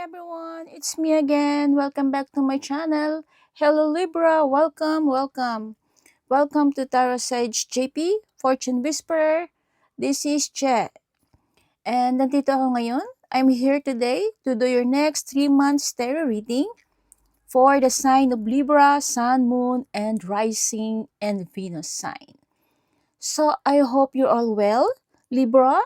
everyone, it's me again. Welcome back to my channel. Hello Libra, welcome. Welcome to Tarot Sage JP, Fortune Whisperer. This is Che. And nandito ako ngayon. I'm here today to do your next 3 months tarot reading for the sign of Libra, Sun, Moon, and Rising and Venus sign. So I hope you're all well, Libra.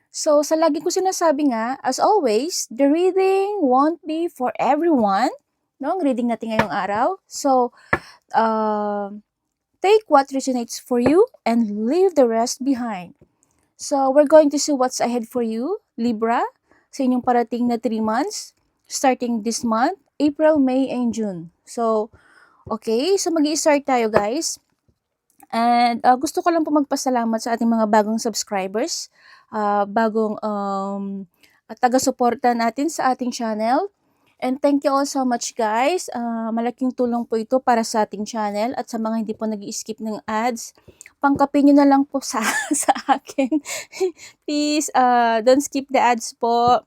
So, sa lagi ko sinasabi nga, as always, the reading won't be for everyone. No, ang reading natin ngayong araw. So, take what resonates for you and leave the rest behind. So, we're going to see what's ahead for you, Libra, sa inyong parating na 3 months, starting this month, April, May, and June. So, okay, so mag-i-start tayo, guys. And gusto ko lang po magpasalamat sa ating mga bagong subscribers, bagong taga-suporta natin sa ating channel. And thank you all so much, guys. Malaking tulong po ito para sa ating channel at sa mga hindi po nag-i-skip ng ads. Pangkapi nyo na lang po sa akin. Please, don't skip the ads po.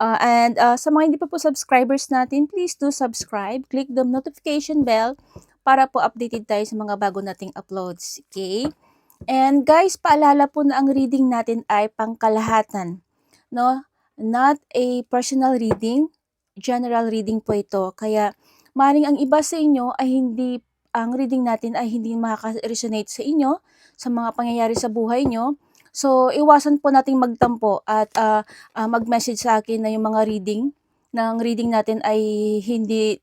And sa mga hindi pa po subscribers natin, please do subscribe. Click the notification bell para po updated tayo sa mga bago nating uploads. Okay? And guys, paalala po na ang reading natin ay pangkalahatan. No? Not a personal reading. General reading po ito. Kaya maring ang iba sa inyo ay ang reading natin ay hindi makaka-resonate sa inyo, sa mga pangyayari sa buhay nyo. So, iwasan po nating magtampo at mag-message sa akin na yung mga reading natin ay hindi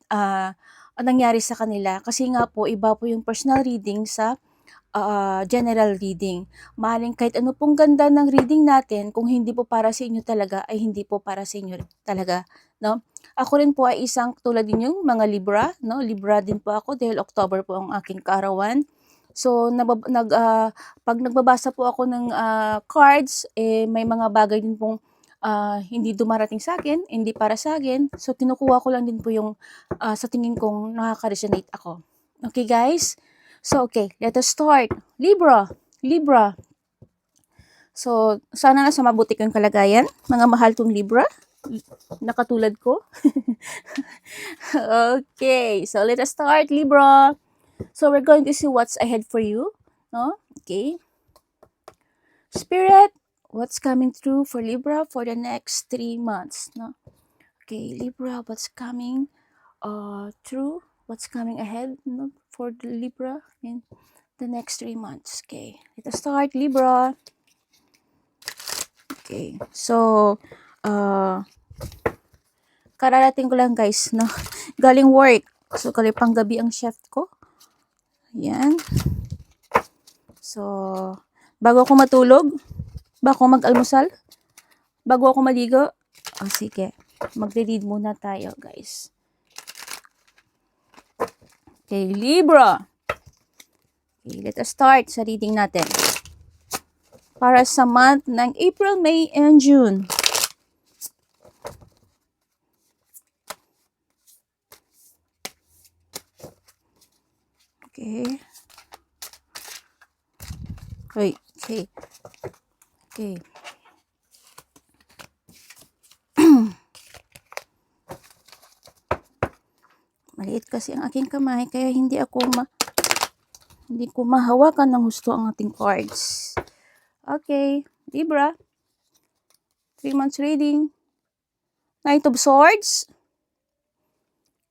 nangyari sa kanila. Kasi nga po, iba po yung personal reading sa general reading. Maaaring kahit ano pong ganda ng reading natin, kung hindi po para sa inyo talaga, ay hindi po para sa inyo talaga. No? Ako rin po ay isang tulad din yung mga Libra. No? Libra din po ako dahil October po ang aking kaarawan. So, pag nagbabasa po ako ng cards, may mga bagay din pong hindi dumarating sa akin, hindi para sa akin. So, kinukuha ko lang din po yung sa tingin kong nakaka-resonate ako. Okay, guys? So, okay, let us start. Libra. So, sana nasa mabuti kang kalagayan, mga mahal kong Libra, nakatulad ko. Okay, so let us start, Libra. So, we're going to see what's ahead for you. No? Okay. Spirit, what's coming through for Libra for the next 3 months? No? Okay, Libra, what's coming through? What's coming ahead, no, for the Libra in the next 3 months? Okay, let's start, Libra. Okay, so kararating ko lang, guys, no, galing work. So kalipang gabi ang shift ko. Yan. So bago ako matulog, bago ako mag-almusal, bago ako maligo, sige, magre-read muna tayo, guys. Okay, Libra. Okay, let us start sa reading natin. Para sa month ng April, May, and June. Okay. Okay. Maliit kasi ang aking kamay, kaya hindi ko mahawakan ng husto ang ating cards. Okay, Libra. 3 months reading. Knight of Swords.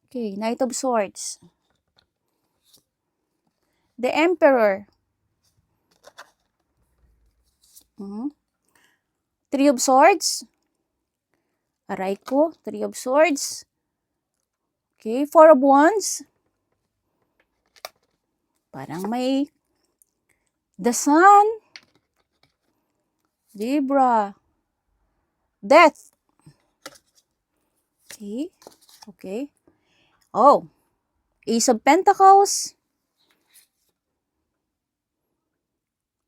Okay, Knight of Swords. The Emperor. Three of Swords. Aray ko, Three of Swords. Okay, Four of Wands. Parang may the Sun. Libra. Death. Okay. Oh, Ace of Pentacles.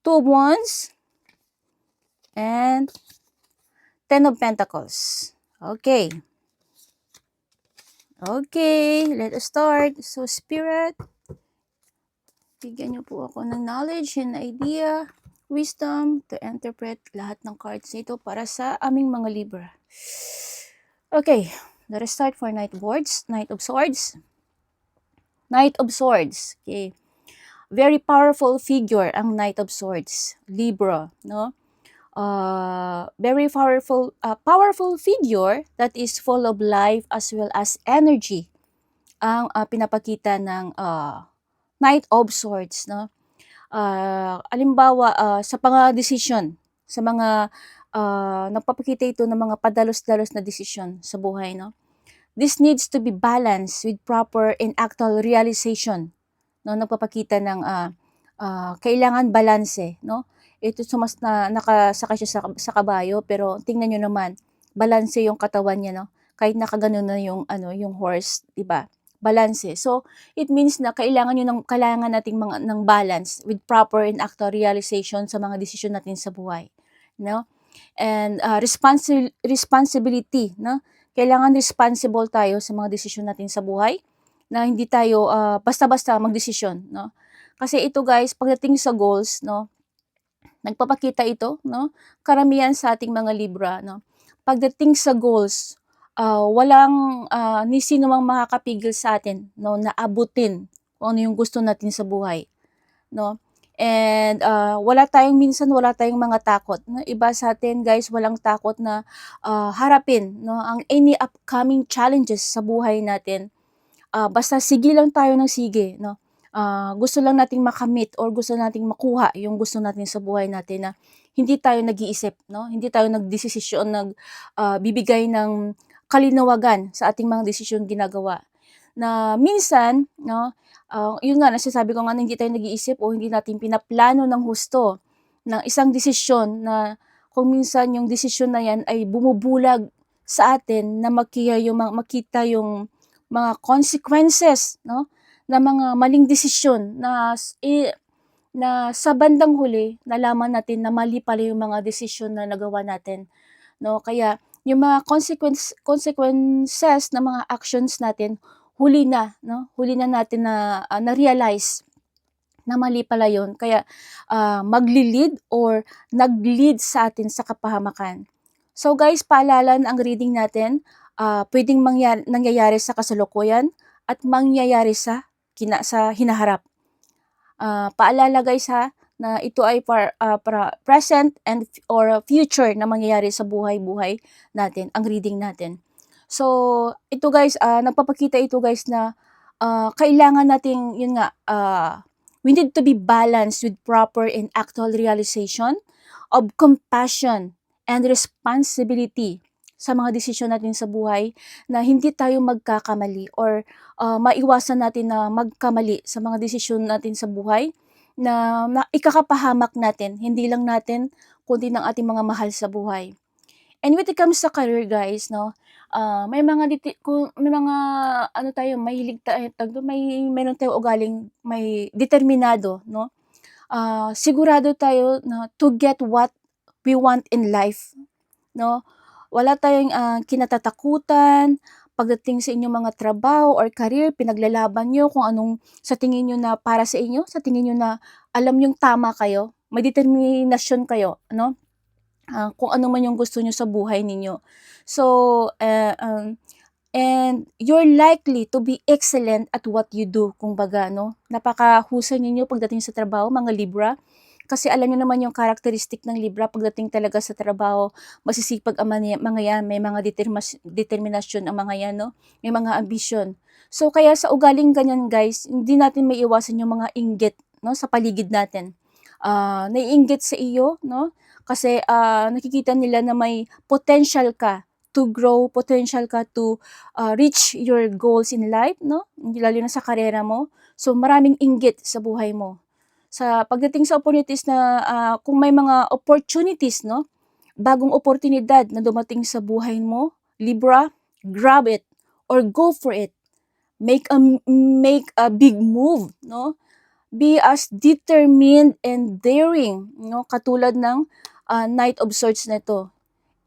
Two of Wands. And Ten of Pentacles. Okay. Okay, let us start. So, Spirit, bigyan niyo po ako ng knowledge and idea, wisdom to interpret lahat ng cards nito para sa aming mga Libra. Okay, Let us start for Knight of Swords. Knight of Swords. Okay. Very powerful figure ang Knight of Swords. Libra, no? Very powerful figure that is full of life as well as energy ang pinapakita ng Knight of Swords, no? Alimbawa, sa mga decision, sa mga nagpapakita ito ng mga padalos-dalos na desisyon sa buhay, no? This needs to be balanced with proper and actual realization, no? Nagpapakita ng kailangan balanse, no? Ito sumas na nakasakay siya sa kabayo, pero tingnan niyo naman, balanse yung katawan niya, no? Kahit nakaganon na yung yung horse, 'di ba? Balanse. So, it means na kailangan nating ng balance with proper and actual realization sa mga desisyon natin sa buhay, no? And responsibility, no? Kailangan responsible tayo sa mga desisyon natin sa buhay, na hindi tayo basta-basta magdesisyon, no? Kasi ito guys, pagdating sa goals, no, nagpapakita ito, no, karamihan sa ating mga Libra, no, pagdating sa goals, walang ni sino mang makakapigil sa atin, no, na abutin kung ano yung gusto natin sa buhay, no. And wala tayong mga takot, no? Iba sa atin guys, walang takot na harapin, no, ang any upcoming challenges sa buhay natin. Basta sige lang tayo ng sige, no? Gusto lang nating makamit or gusto nating makuha yung gusto natin sa buhay natin, na hindi tayo nag-iisip, no? Hindi tayo nagdesisyon, bibigay ng kalinawagan sa ating mga desisyon ginagawa. Na minsan, no, yun nga, nasasabi ko nga na hindi tayo nag-iisip o hindi natin pinaplano ng husto ng isang desisyon, na kung minsan yung desisyon na yan ay bumubulag sa atin na makita yung mga consequences, no, na mga maling desisyon na sa bandang huli nalaman natin na mali pala yung mga desisyon na nagawa natin, no. Kaya yung mga consequences ng mga actions natin, huli na, no, huli na natin na-realize na mali pala yun. Kaya magli-lead or nag-lead sa atin sa kapahamakan. So guys, paalala na ang reading natin pwedeng nangyayari sa kasalukuyan at mangyayari sa hinaharap. Paalala guys ha, na ito ay para present and or future na mangyayari sa buhay-buhay natin, ang reading natin. So, ito guys, nagpapakita ito guys na kailangan nating, yun nga, we need to be balanced with proper and actual realization of compassion and responsibility sa mga desisyon natin sa buhay, na hindi tayo magkakamali or maiwasan natin na magkamali sa mga desisyon natin sa buhay na ikakapahamak natin, hindi lang natin, kundi ng ating mga mahal sa buhay. And when it comes sa career guys, no, may mga mahilig tayo, meron tayong ugaling may determinado, no. Sigurado tayo na to get what we want in life, no. Wala tayong kinatatakutan pagdating sa inyong mga trabaho or career. Pinaglalaban niyo kung anong sa tingin niyo na para sa inyo, sa tingin niyo na alam niyong tama kayo, may determinasyon kayo, no, kung ano man yung gusto niyo sa buhay ninyo. So, and you're likely to be excellent at what you do. Kumbaga, no, napakahusay ninyo pagdating sa trabaho, mga Libra. Kasi alam niyo naman yung characteristic ng Libra pagdating talaga sa trabaho, masisipag ang mga yan, may mga determinasyon ang mga yan, no? May mga ambition. So kaya sa ugaling ganyan guys, hindi natin maiiwasan yung mga inggit, no, sa paligid natin. Naiinggit sa iyo, no? Kasi nakikita nila na may potential ka to grow, potential ka to reach your goals in life, no? Lalo na sa karera mo. So maraming inggit sa buhay mo. Sa pagdating sa opportunities na kung may mga opportunities, no, bagong oportunidad na dumating sa buhay mo, Libra, grab it or go for it. Make a big move, no. Be as determined and daring, no, katulad ng Knight of Swords na ito.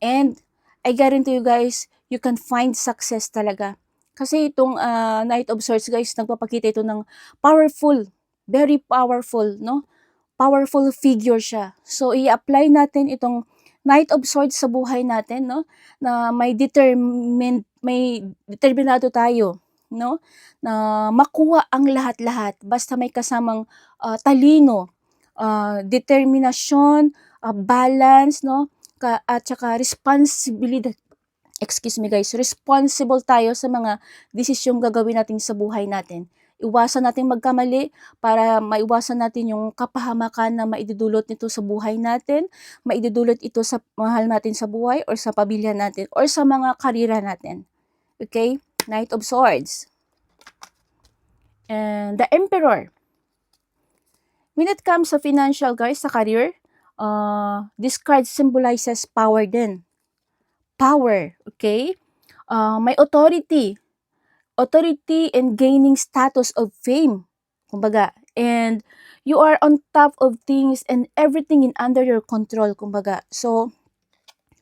And I guarantee you guys, you can find success talaga. Kasi itong Knight of Swords guys, nagpapakita ito ng powerful, very powerful, no? Powerful figure siya. So, i-apply natin itong Knight of Swords sa buhay natin, no? Na may determinado tayo, no? Na makuha ang lahat-lahat basta may kasamang talino, determinasyon, balance, no? At saka responsibilidad, excuse me guys, responsible tayo sa mga desisyong gagawin natin sa buhay natin. Iwasan natin magkamali para maiwasan natin yung kapahamakan na maidudulot nito sa buhay natin, maidudulot ito sa mahal natin sa buhay or sa pamilya natin or sa mga karera natin. Okay? Knight of Swords. And the Emperor. When it comes sa financial guys, sa career, this card symbolizes power din. Power, okay? May authority and gaining status of fame, kumbaga. And you are on top of things and everything in under your control, kumbaga. So,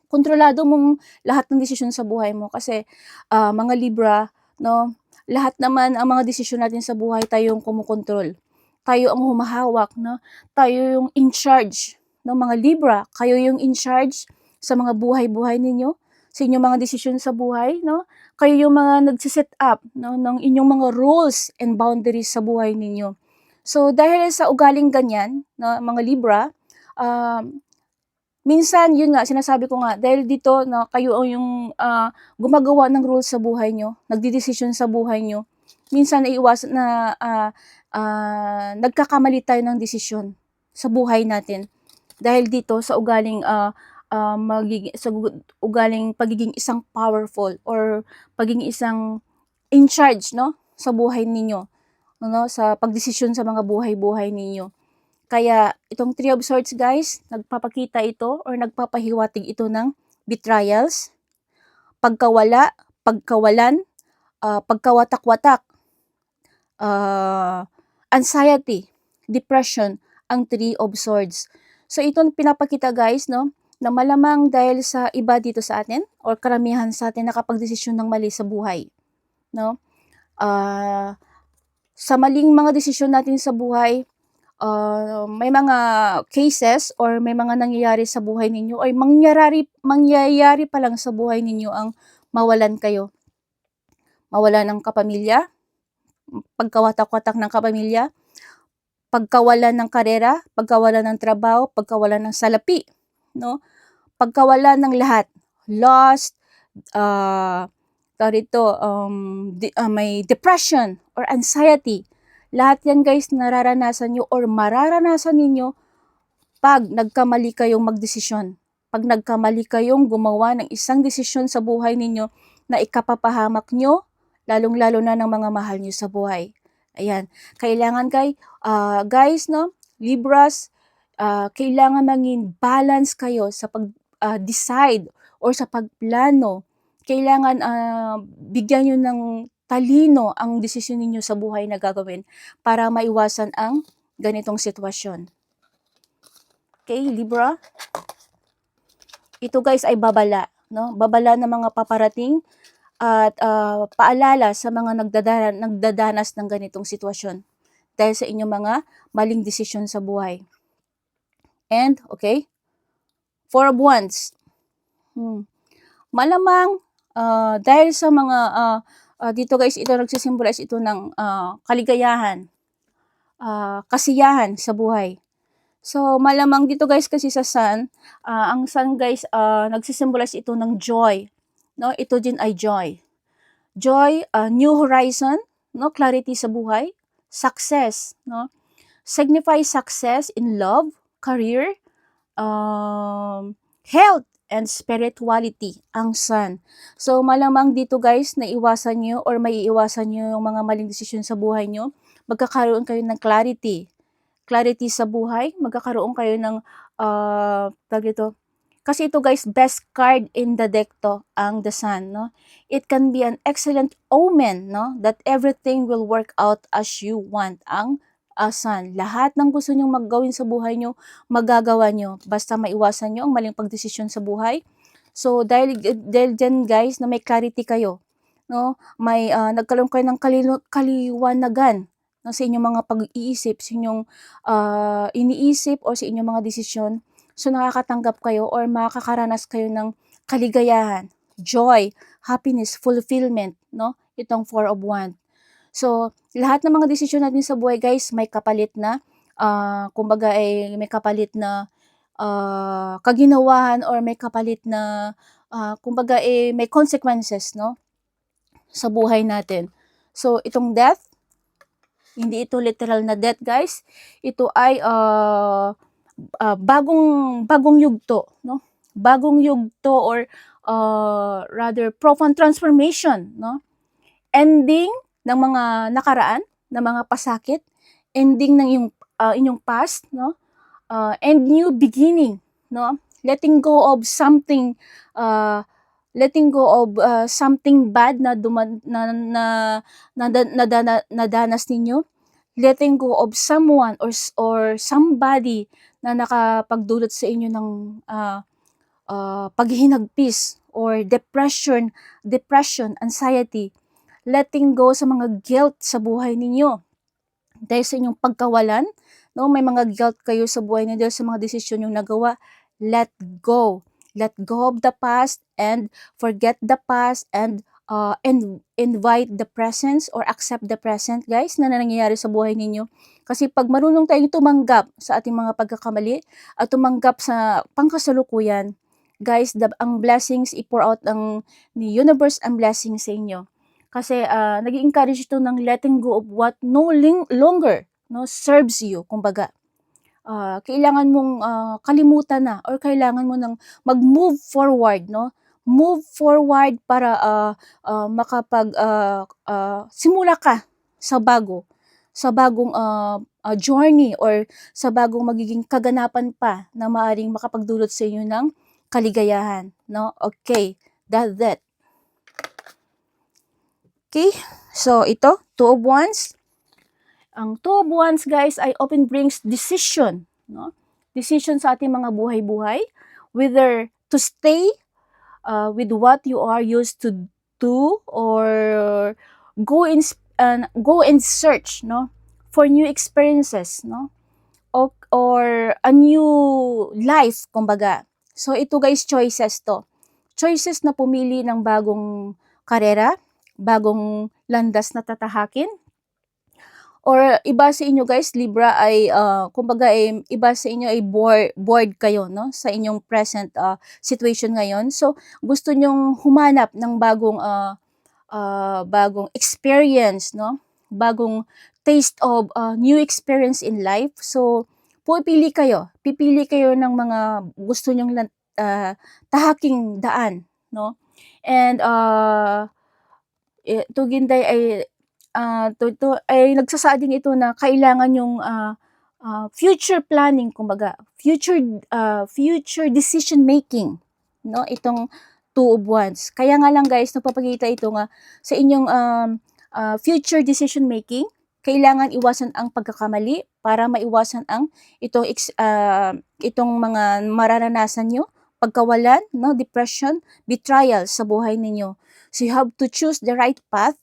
kontrolado mong lahat ng desisyon sa buhay mo kasi mga Libra, no, lahat naman ang mga desisyon natin sa buhay tayo yung kumukontrol. Tayo ang humahawak, no? Tayo yung in charge, no, mga Libra, kayo yung in charge sa mga buhay-buhay ninyo, sa inyong mga desisyon sa buhay, no? Kayo yung mga nagsiset up, no, ng inyong mga rules and boundaries sa buhay ninyo. So, dahil sa ugaling ganyan, no, mga Libra, minsan, yun nga, sinasabi ko nga, dahil dito na kayo yung gumagawa ng rules sa buhay nyo, nagdidesisyon sa buhay nyo, minsan iiwasan na nagkakamali tayo ng desisyon sa buhay natin. Dahil dito sa ugaling pagiging isang powerful or pagiging isang in charge, no, sa buhay ninyo, no, sa pagdesisyon sa mga buhay-buhay ninyo. Kaya itong Three of Swords guys, nagpapakita ito or nagpapahiwatig ito ng betrayals, pagkawalan, pagkawatak-watak, anxiety, depression, ang Three of Swords. So itong pinapakita guys, no, na malamang dahil sa iba dito sa atin or karamihan sa atin nakapagdesisyon ng mali sa buhay, no? Sa maling mga desisyon natin sa buhay, may mga cases or may mga nangyayari sa buhay ninyo or mangyayari pa lang sa buhay ninyo ang mawalan kayo. Mawalan ng kapamilya, pagkawatak-watak ng kapamilya, pagkawalan ng karera, pagkawalan ng trabaho, pagkawalan ng salapi, no? Pagkawalan ng lahat, lost, may depression or anxiety. Lahat yan guys nararanasan nyo or mararanasan ninyo pag nagkamali kayong magdesisyon. Pag nagkamali kayong gumawa ng isang desisyon sa buhay ninyo na ikapapahamak nyo, lalong-lalo na ng mga mahal nyo sa buhay. Ayan, kailangan guys, no, Libras, kailangan maging balance kayo sa pag-decide or sa pagplano. Kailangan bigyan nyo ng talino ang desisyon ninyo sa buhay na gagawin para maiwasan ang ganitong sitwasyon. Okay, Libra? Ito guys ay babala, no? Babala ng mga paparating at paalala sa mga nagdadanas ng ganitong sitwasyon dahil sa inyong mga maling desisyon sa buhay. And, okay, Four of Wands. Malamang dahil sa mga dito guys, ito nagsisimbolize ito ng kaligayahan, kasiyahan sa buhay. So, malamang dito guys kasi sa Sun, ang Sun guys, nagsisimbolize ito ng joy. No? Ito din ay joy. Joy, new horizon, no? Clarity sa buhay, success. No? Signify success in love, career, health, and spirituality, ang Sun. So, malamang dito guys, naiwasan nyo or maiiwasan nyo yung mga maling desisyon sa buhay nyo. Magkakaroon kayo ng clarity. Clarity sa buhay. Magkakaroon kayo ng, kasi ito guys, best card in the deck to, ang the Sun, no? It can be an excellent omen, no? That everything will work out as you want, ang Sun. Lahat ng gusto nyong maggawin sa buhay nyo, magagawa nyo. Basta maiwasan nyo ang maling pagdesisyon sa buhay. So, dahil dyan guys, na may clarity kayo, no? May nagkaroon kayo ng kaliwanagan, no? Sa inyong mga pag-iisip, sa inyong iniisip o sa inyong mga desisyon. So, nakakatanggap kayo or makakaranas kayo ng kaligayahan, joy, happiness, fulfillment, no? Itong Four of Wands. So, lahat ng mga desisyon natin sa buhay guys, may kapalit na, kumbaga ay may kapalit na kaginawahan or may kapalit na, kumbaga may consequences, no? Sa buhay natin. So, itong death, hindi ito literal na death guys. Ito ay bagong yugto, no? Bagong yugto or rather profound transformation, no? Ending ng mga nakaraan, ng mga pasakit, ending ng inyong past, no? And new beginning, no? Letting go of something something bad na nadanas ninyo, letting go of someone or somebody na nakapagdulot sa inyo ng paghihinagpis or depression, anxiety, letting go sa mga guilt sa buhay ninyo dahil sa inyong pagkawalan, no? May mga guilt kayo sa buhay ninyo dahil sa mga desisyon yung nagawa. Let go of the past and forget the past and invite the presence or accept the present guys na nangyayari sa buhay ninyo. Kasi pag marunong tayong tumanggap sa ating mga pagkakamali at tumanggap sa pangkasalukuyan, guys, ang blessings i-pour out ni universe ang blessings sa inyo. Kasi nag-encourage ito ng letting go of what no longer no serves you, kumbaga. Kailangan mong kalimutan na or kailangan mo nang mag-move forward, no? Move forward para simula ka sa bagong journey or sa bagong magiging kaganapan pa na maaring makapagdulot sa inyo ng kaligayahan, no? Okay, that's it. Okay, so ito, Two of Wands. Ang Two of Wands guys ay often brings decision, no? Decision sa ating mga buhay-buhay, whether to stay with what you are used to do or go and search, no, for new experiences, no? Or a new life, kumbaga. So ito guys, choices to. Choices na pumili ng bagong karera, bagong landas na tatahakin. Or iba sa inyo guys, Libra ay kumbaga iba sa inyo ay bored kayo, no, sa inyong present situation ngayon. So gusto nyong humanap ng bagong experience, no? Bagong taste of new experience in life. So pipili kayo ng mga gusto nyong tahaking daan, no? And Tuginday ay ito ay nagsasaad din ito na kailangan yung future planning, kumbaga, future decision making, no? Itong Two of Wands. Kaya nga lang guys, nagpapakita ito nga sa inyong future decision making, kailangan iwasan ang pagkakamali para maiwasan ang itong mga mararanasan nyo, pagkawalan, no, depression, betrayal sa buhay ninyo. So you have to choose the right path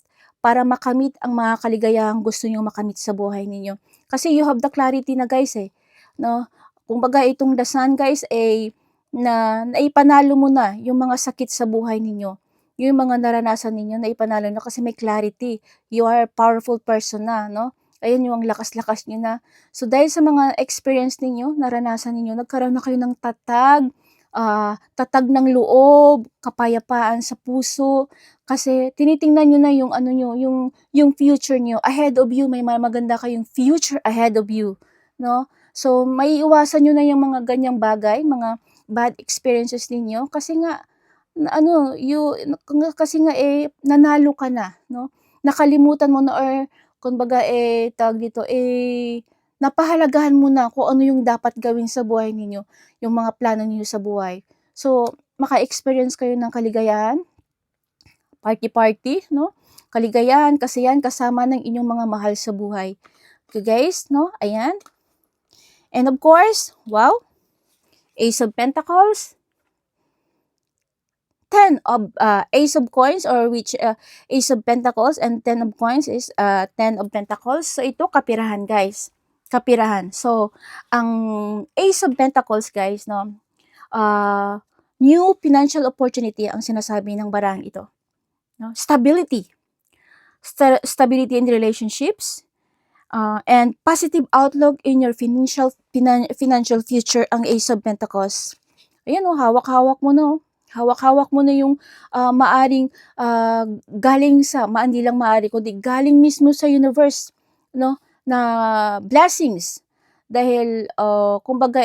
para makamit ang mga kaligayahang gusto niyo makamit sa buhay ninyo. Kasi you have the clarity na guys no? Kumbaga itong the Sun guys naipanalo mo na yung mga sakit sa buhay ninyo. Yung mga naranasan ninyo naipanalo na kasi may clarity. You are a powerful person na, no? Ayun yung lakas-lakas niyo na. So dahil sa mga experience ninyo, naranasan ninyo, nagkaroon na kayo ng tatag ng loob, kapayapaan sa puso, kasi tinitingnan nyo na yung future nyo, ahead of you, may maganda kayong future ahead of you, no? So, maiiwasan nyo na yung mga ganyang bagay, mga bad experiences ninyo, kasi nga, nanalo ka na, no? Nakalimutan mo na or, kumbaga, tawag dito, napahalagahan mo na kung ano yung dapat gawin sa buhay ninyo, yung mga plano niyo sa buhay. So, maka-experience kayo ng kaligayahan, party, no? Kaligayahan, kasiyahan, kasama ng inyong mga mahal sa buhay. Okay guys, no? Ayan. And of course, wow, Ace of Pentacles, Ace of Coins, or Ace of Pentacles and 10 of Coins is 10 of Pentacles. So, ito, kapirahan guys. kapirahan. So, ang Ace of Pentacles guys, no, new financial opportunity ang sinasabi ng barang ito. No? Stability. Stability in relationships, and positive outlook in your financial future ang Ace of Pentacles. Ayan o, hawak-hawak mo no. Hawak-hawak mo na yung maaring galing sa, hindi lang maari, kundi galing mismo sa universe, no, na blessings. Dahil, kumbaga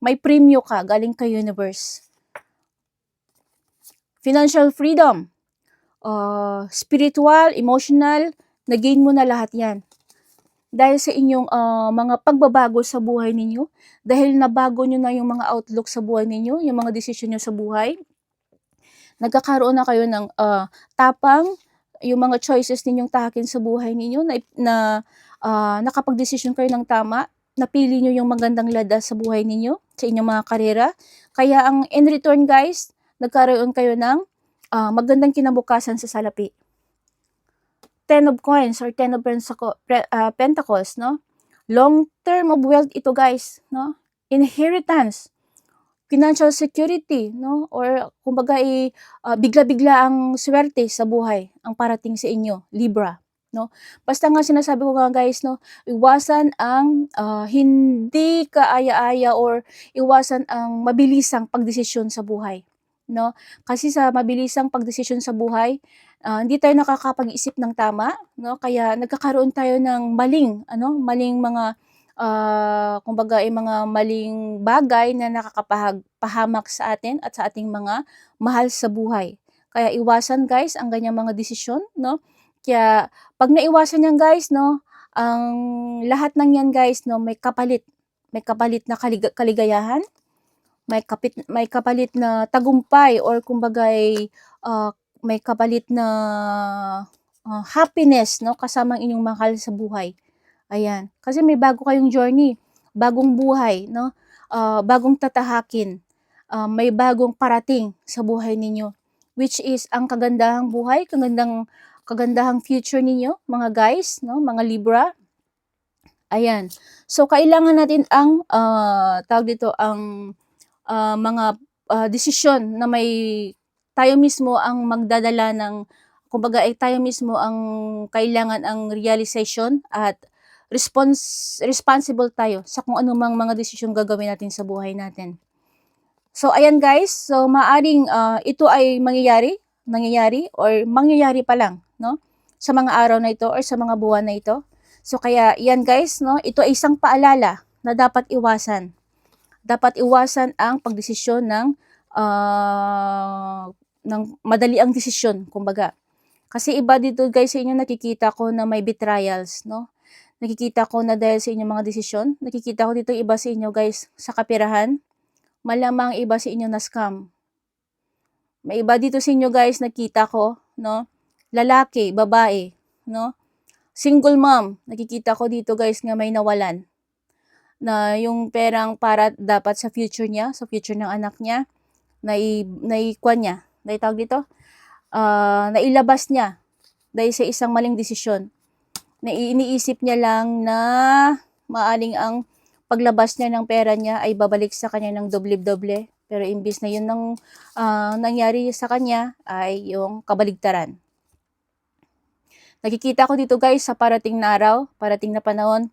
may premyo ka, galing kay universe. Financial freedom, spiritual, emotional, na-gain mo na lahat yan. Dahil sa inyong mga pagbabago sa buhay ninyo, dahil nabago nyo na yung mga outlook sa buhay ninyo, yung mga desisyon nyo sa buhay, nagkakaroon na kayo ng tapang, yung mga choices ninyong tahakin sa buhay ninyo, na nakapag-desisyon kayo ng tama, napili nyo yung magandang lada sa buhay ninyo, sa inyong mga karera. Kaya ang in return guys, nagkaroon kayo ng magandang kinabukasan sa salapi. Ten of Coins or Ten of Pentacles, no? Long term of wealth ito guys, no? Inheritance, financial security, no? Or kumbaga bigla-bigla ang swerte sa buhay ang parating sa inyo, Libra, no? Basta nga sinasabi ko nga guys, no, iwasan ang hindi kaaya-aya or iwasan ang mabilisang pagdesisyon sa buhay, no? Kasi sa mabilisang pagdesisyon sa buhay, hindi tayo nakakapag-isip ng tama, no? Kaya nagkakaroon tayo ng maling mga kumbaga mga maling bagay na nakakapahamak sa atin at sa ating mga mahal sa buhay. Kaya iwasan guys ang ganyang mga desisyon, no? Kaya pag naiwasan yan guys, no, ang lahat ng yan guys, no, may kapalit na kaligayahan, may kapalit na tagumpay, or kumbaga may kapalit na happiness, no, kasama ang inyong mahal sa buhay. Ayan, kasi may bago kayong journey, bagong buhay, no, bagong tatahakin, may bagong parating sa buhay ninyo, which is ang kagandahang buhay, kagandahang future ninyo, mga guys, no, mga Libra. Ayan. So kailangan natin ang tawag dito, ang mga desisyon na may tayo mismo ang magdadala ng, kumbaga tayo mismo ang kailangan ang realization at responsible tayo sa kung anumang mga desisyon gagawin natin sa buhay natin. So ayan guys, so maaring ito ay nangyayari or mangyayari pa lang, no, sa mga araw na ito or sa mga buwan na ito. So kaya yan guys, no, ito ay isang paalala na dapat iwasan. Dapat iwasan ang pagdesisyon ng madali ang desisyon, kumbaga. Kasi iba dito guys sa inyo, nakikita ko na may betrayals, no? Nakikita ko na dahil sa inyong mga desisyon, nakikita ko dito iba sa inyo guys sa kapirahan, malamang iba sa inyo na scam. May iba dito sa inyo guys, nakita ko, no? Lalaki, babae, no? Single mom, nakikita ko dito guys nga may nawalan. Na yung perang para dapat sa future niya, sa future ng anak niya, naitawag dito, nailabas niya dahil sa isang maling desisyon. Na iniisip niya lang na maaring ang paglabas niya ng pera niya ay babalik sa kanya ng doble-doble. Pero imbis na yun nangyari sa kanya ay yung kabaligtaran. Nakikita ko dito guys sa parating na araw, parating na panahon,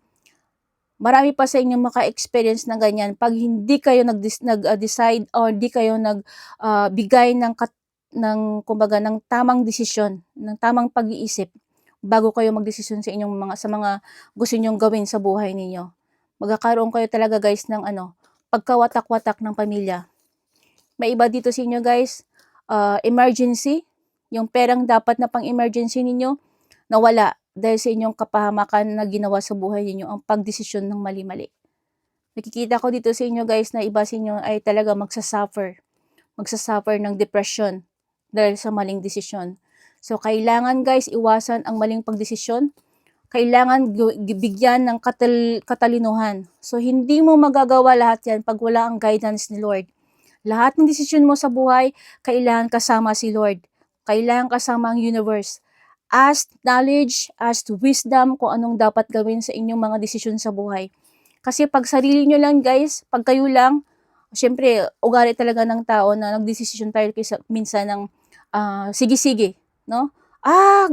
marami pa sa inyo maka-experience ng ganyan pag hindi kayo nag-decide or hindi kayo nagbigay ng kumbaga ng tamang desisyon, ng tamang pag-iisip bago kayo magdesisyon sa mga gusto ninyong gawin sa buhay ninyo. Magkakaroon kayo talaga guys ng pagkawatak-watak ng pamilya. May iba dito sa inyo guys, emergency, yung perang dapat na pang-emergency ninyo, nawala dahil sa inyong kapahamakan na ginawa sa buhay ninyo, ang pagdesisyon ng mali-mali. Nakikita ko dito sa inyo guys na iba sa inyo ay talaga magsasuffer ng depression dahil sa maling desisyon. So kailangan guys iwasan ang maling pagdesisyon. Kailangan bigyan ng katalinuhan. So hindi mo magagawa lahat yan pag wala ang guidance ni Lord. Lahat ng desisyon mo sa buhay, kailangan kasama si Lord. Kailangan kasama ang universe. Ask knowledge, ask wisdom kung anong dapat gawin sa inyong mga desisyon sa buhay. Kasi pag sarili nyo lang guys, pag kayo lang, syempre, ugali talaga ng tao na nagdesisyon tayo kaysa minsan ng sige-sige, no?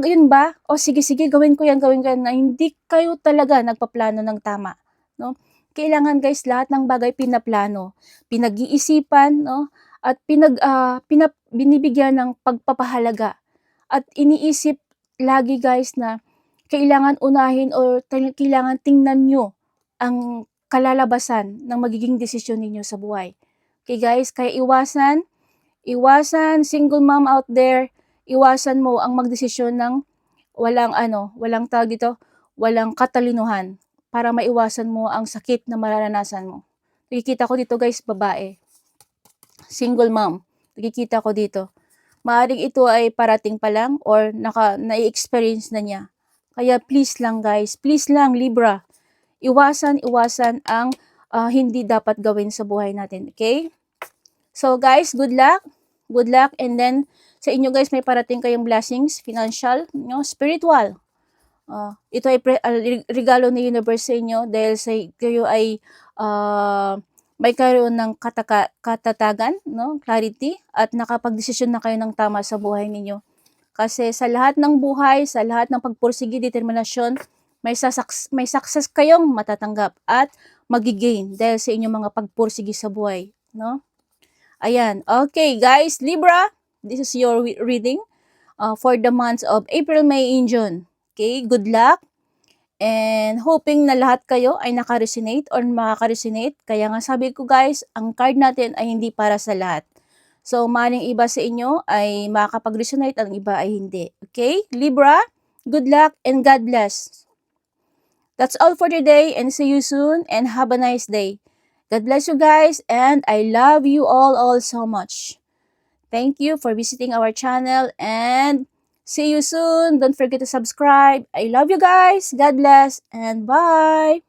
Ganyan ba? O sige-sige, gawin ko yan, na hindi kayo talaga nagpaplano ng tama, no? Kailangan guys, lahat ng bagay pinaplano, pinag-iisipan, no? At binibigyan ng pagpapahalaga. At iniisip lagi guys na kailangan unahin or kailangan tingnan nyo ang kalalabasan ng magiging desisyon ninyo sa buhay. Okay guys, kaya iwasan single mom out there, iwasan mo ang magdesisyon ng walang tawag dito, walang katalinuhan para maiwasan mo ang sakit na mararanasan mo. Nakikita ko dito guys, babae, single mom, nakikita ko dito. Maaaring ito ay parating pa lang or na-experience na niya. Kaya please lang guys, please lang Libra, iwasan ang hindi dapat gawin sa buhay natin, okay? So guys, good luck, and then sa inyo guys may parating kayong blessings, financial, spiritual. Ito ay regalo ni universe sa inyo dahil kayo ay may karoon ng katatagan, no? Clarity, at nakapagdesisyon na kayo ng tama sa buhay ninyo. Kasi sa lahat ng buhay, sa lahat ng pagpursige, determinasyon, may success kayong matatanggap at magigain dahil sa inyong mga pagpursige sa buhay, no? Ayan. Okay, guys, Libra, this is your reading for the months of April, May, and June. Okay, good luck. And hoping na lahat kayo ay naka-resonate or makaka-resonate. Kaya nga sabi ko guys, ang card natin ay hindi para sa lahat. So, maring iba sa inyo ay makakapag-resonate, ang iba ay hindi. Okay? Libra, good luck and God bless. That's all for today and see you soon and have a nice day. God bless you guys and I love you all so much. Thank you for visiting our channel and see you soon. Don't forget to subscribe. I love you guys. God bless and bye.